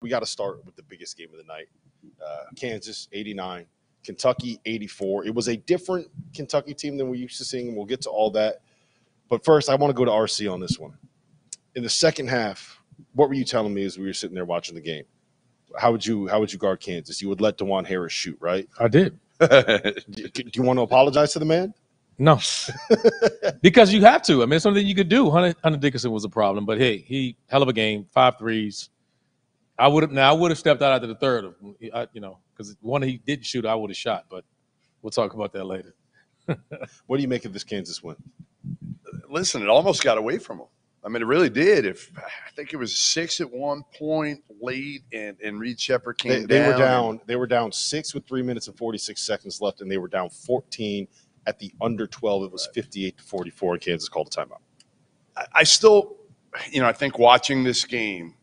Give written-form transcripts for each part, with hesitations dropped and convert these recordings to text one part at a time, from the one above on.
we got to start with the biggest game of the night. Kansas, 89. Kentucky, 84. It was a different Kentucky team than we're used to seeing. We'll get to all that. But first, I want to go to RC on this one. In the second half, what were you telling me as we were sitting there watching the game? How would you guard Kansas? You would let DeJuan Harris shoot, right? I did. Do you want to apologize to the man? No, because you have to. I mean, it's something you could do. Hunter Dickinson was a problem, but hey, he hell of a game, 5 threes. I would have stepped out after the third, because one he didn't shoot, I would have shot. But we'll talk about that later. What do you make of this Kansas win? Listen, it almost got away from them. I mean, it really did. I think it was 6 at one point late, and Reed Sheppard came down. They were down 6 with 3 minutes and 46 seconds left, and they were down 14 at the under 12. It was 58-44, and Kansas called a timeout. I still, I think watching this game,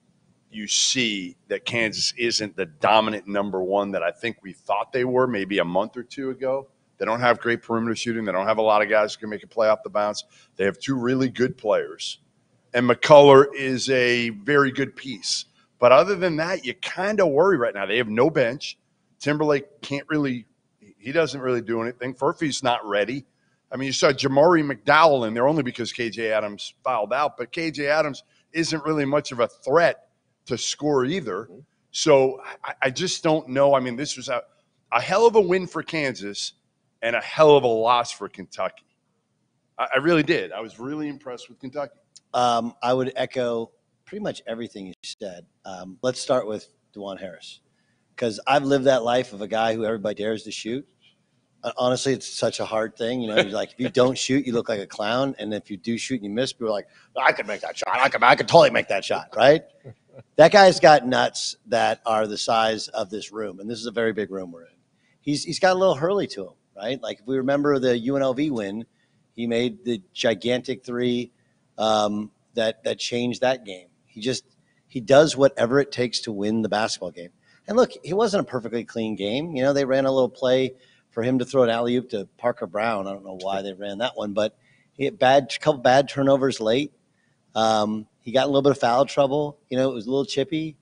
you see that Kansas isn't the dominant number one that I think we thought they were maybe a month or two ago. They don't have great perimeter shooting. They don't have a lot of guys who can make a play off the bounce. They have 2 really good players. And McCullough is a very good piece. But other than that, you kind of worry right now. They have no bench. Timberlake he doesn't really do anything. Furphy's not ready. I mean, you saw Jamari McDowell in there only because KJ Adams fouled out. But KJ Adams isn't really much of a threat to score either. So I just don't know. I mean, this was a hell of a win for Kansas and a hell of a loss for Kentucky. I really did. I was really impressed with Kentucky. I would echo pretty much everything you said. Let's start with DeJuan Harris, because I've lived that life of a guy who everybody dares to shoot. Honestly, it's such a hard thing. You're like, if you don't shoot, you look like a clown. And if you do shoot and you miss, people are like, I could make that shot. I could totally make that shot, right? That guy's got nuts that are the size of this room. And this is a very big room we're in. He's got a little Hurley to him, right? Like if we remember the UNLV win, he made the gigantic three that changed that game. He does whatever it takes to win the basketball game. And look, it wasn't a perfectly clean game. They ran a little play for him to throw an alley-oop to Parker Brown. I don't know why they ran that one, but he had a couple bad turnovers late. He got a little bit of foul trouble. It was a little chippy,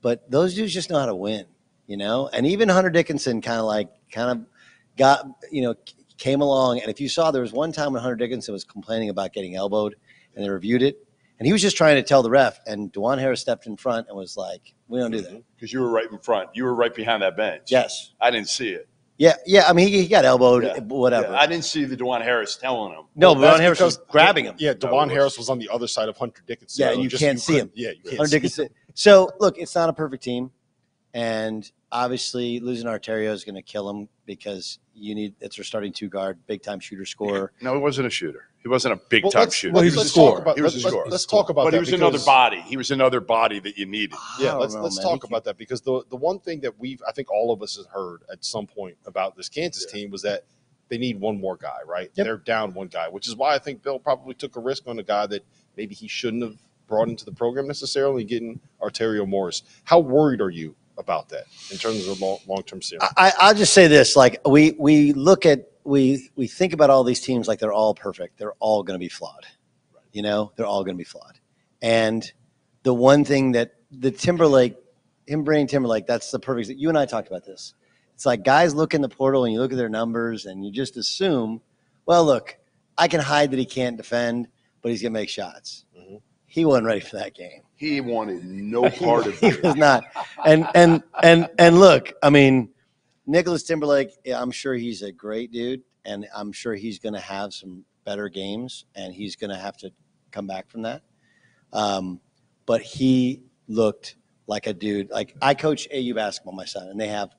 but those dudes just know how to win, And even Hunter Dickinson kind of got, came along. And if you saw, there was one time when Hunter Dickinson was complaining about getting elbowed, and they reviewed it. And he was just trying to tell the ref, and DeJuan Harris stepped in front and was like, we don't do that. Because you were right in front. You were right behind that bench. Yes. I didn't see it. Yeah. I mean, he got elbowed, whatever. Yeah, I didn't see the DeJuan Harris telling him. No, DeJuan Harris was grabbing him. Yeah, DeJuan Harris was on the other side of Hunter Dickinson. Yeah, and you can't see him. Yeah, you can't Hunter Dickinson. So, look, it's not a perfect team. And obviously, losing Arterio is going to kill him because it's our starting 2 guard, big-time shooter scorer. No, he wasn't a shooter. He wasn't a big-time shooter. Well, he was a scorer. He was a scorer. Let's talk about that. But he was another body. He was another body that you needed. Yeah, let's talk about that, because the one thing that I think all of us have heard at some point about this Kansas team was that they need one more guy, right? Yep. They're down one guy, which is why I think Bill probably took a risk on a guy that maybe he shouldn't have brought into the program necessarily, getting Arterio Morris. How worried are you about that in terms of long-term series? I'll just say this: like we look at we think about all these teams like they're all perfect. They're all going to be flawed. Right. They're all going to be flawed. And the one thing that the Timberlake, him bringing Timberlake, that's the perfect. You and I talked about this. It's like guys look in the portal and you look at their numbers and you just assume, well, look, I can hide that he can't defend, but he's going to make shots. Mm-hmm. He wasn't ready for that game. He wanted no part of it. He was not. And look, I mean, Nicholas Timberlake, I'm sure he's a great dude, and I'm sure he's going to have some better games, and he's going to have to come back from that. But he looked like a dude. Like, I coach AU basketball, my son, and they have,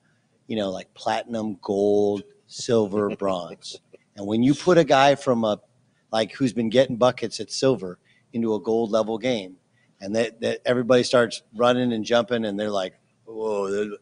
like platinum, gold, silver, bronze. And when you put a guy from who's been getting buckets at silver into a gold level game, and that everybody starts running and jumping, and they're like, whoa,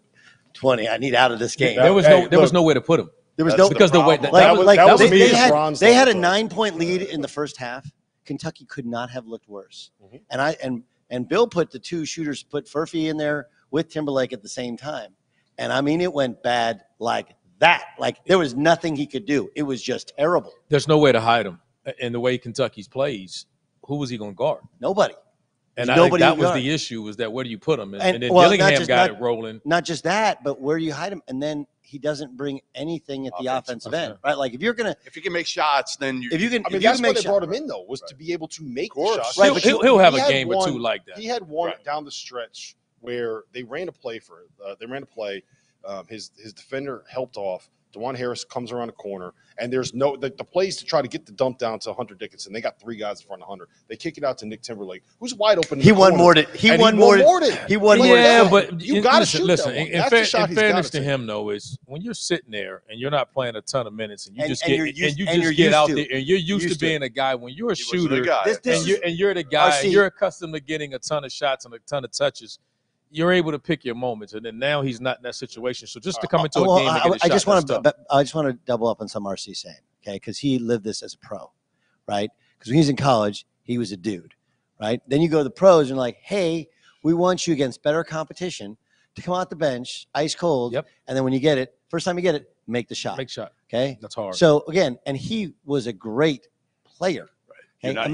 20, I need out of this game. There was no way to put him. There was no because the way they had a 9-point lead in the first half. Kentucky could not have looked worse. Mm-hmm. And Bill put the 2 shooters, put Furphy in there with Timberlake at the same time. And I mean, it went bad like that. Like there was nothing he could do. It was just terrible. There's no way to hide him. And the way Kentucky's plays, who was he going to guard? Nobody. And I think that was the issue, was that where do you put him? And then Dillingham got it rolling. Not just that, but where do you hide him? And then he doesn't bring anything at the offensive end, right? Like if you can make shots, then that's why they brought him in though, was to be able to make the shots. Right, he'll have a game or two like that. He had one down the stretch where they ran a play his defender helped off. DeJuan Harris comes around the corner, and there's the plays to try to get the dump down to Hunter Dickinson. They got 3 guys in front of Hunter. They kick it out to Nick Timberlake, who's wide open. He won more than he won more than he won more. Yeah, but you got to shoot. Listen, in fairness to him, though, is when you're sitting there and you're not playing a ton of minutes, and you just get out there, and you're used to being a guy. When you're a shooter, and you're the guy, you're accustomed to getting a ton of shots and a ton of touches. You're able to pick your moments, and then now he's not in that situation. So just to come into a game and get a shot, I just want to double up on something RC's saying, okay? Because he lived this as a pro, right? Because when he was in college, he was a dude, right? Then you go to the pros and like, hey, we want you against better competition to come out the bench, ice cold, and then when you get it, first time you get it, make the shot. Okay, that's hard. So again, and he was a great player. Right. Okay?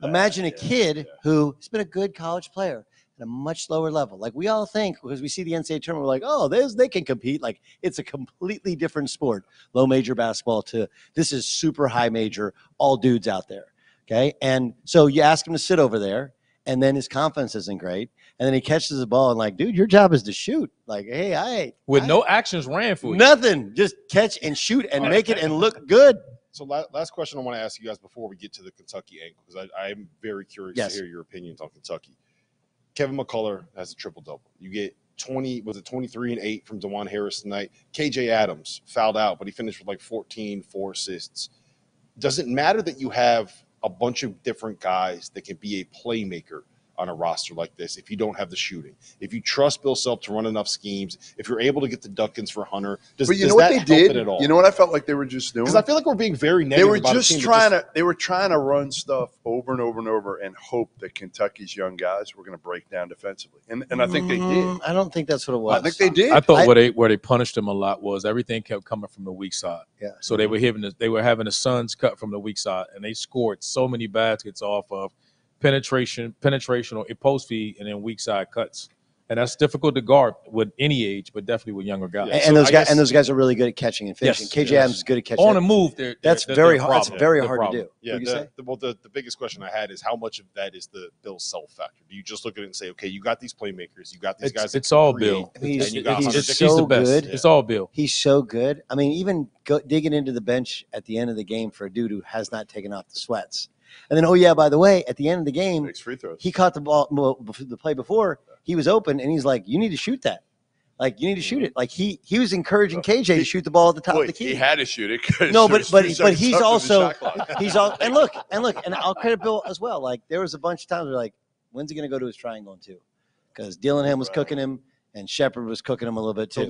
Imagine a kid who's been a good college player at a much lower level. Like we all think, because we see the NCAA tournament, we're like, oh, they can compete. Like it's a completely different sport. Low major basketball to this is super high major, all dudes out there. Okay. And so you ask him to sit over there, and then his confidence isn't great. And then he catches the ball and like, dude, your job is to shoot. Like, hey, no actions ran for you. Nothing. Just catch and shoot and make it and look good. So last question I want to ask you guys before we get to the Kentucky angle, because I am very curious to hear your opinions on Kentucky. Kevin McCullough has a triple-double. You get 23 and 8 from DeJuan Harris tonight. KJ Adams fouled out, but he finished with like 14, 4 assists. Does it matter that you have a bunch of different guys that can be a playmaker on a roster like this if you don't have the shooting? If you trust Bill Self to run enough schemes, if you're able to get the Duckins for Hunter, does that help it at all? You know what I felt like they were just doing? Because I feel like we're being very negative. They were trying to run stuff over and over and over and hope that Kentucky's young guys were going to break down defensively. And I think they did. I don't think that's what it was. I think they did. I thought where they punished them a lot was everything kept coming from the weak side. Yeah. So they were having the Suns cut from the weak side, and they scored so many baskets off of penetration or a post feed, and then weak side cuts, and that's difficult to guard with any age, but definitely with younger guys. And those guys are really good at catching and finishing. KJ Adams is good at catching on the move. That's very hard. That's very hard to do. Yeah. The biggest question I had is how much of that is the Bill Self factor? Do you just look at it and say, okay, you got these playmakers, you got these guys. It's all Bill. He's so good. It's all Bill. He's so good. I mean, even digging into the bench at the end of the game for a dude who has not taken off the sweats. And then, by the way, at the end of the game, he caught the ball. The play before, he was open, and he's like, "You need to shoot that. Like, you need to shoot it." Like he was encouraging KJ to shoot the ball at the top of the key. He had to shoot it. No, but he's also and look, and I'll credit Bill as well. Like there was a bunch of times where like, when's he going to go to his triangle too? Because Dillingham was cooking him, and Shepard was cooking him a little bit too.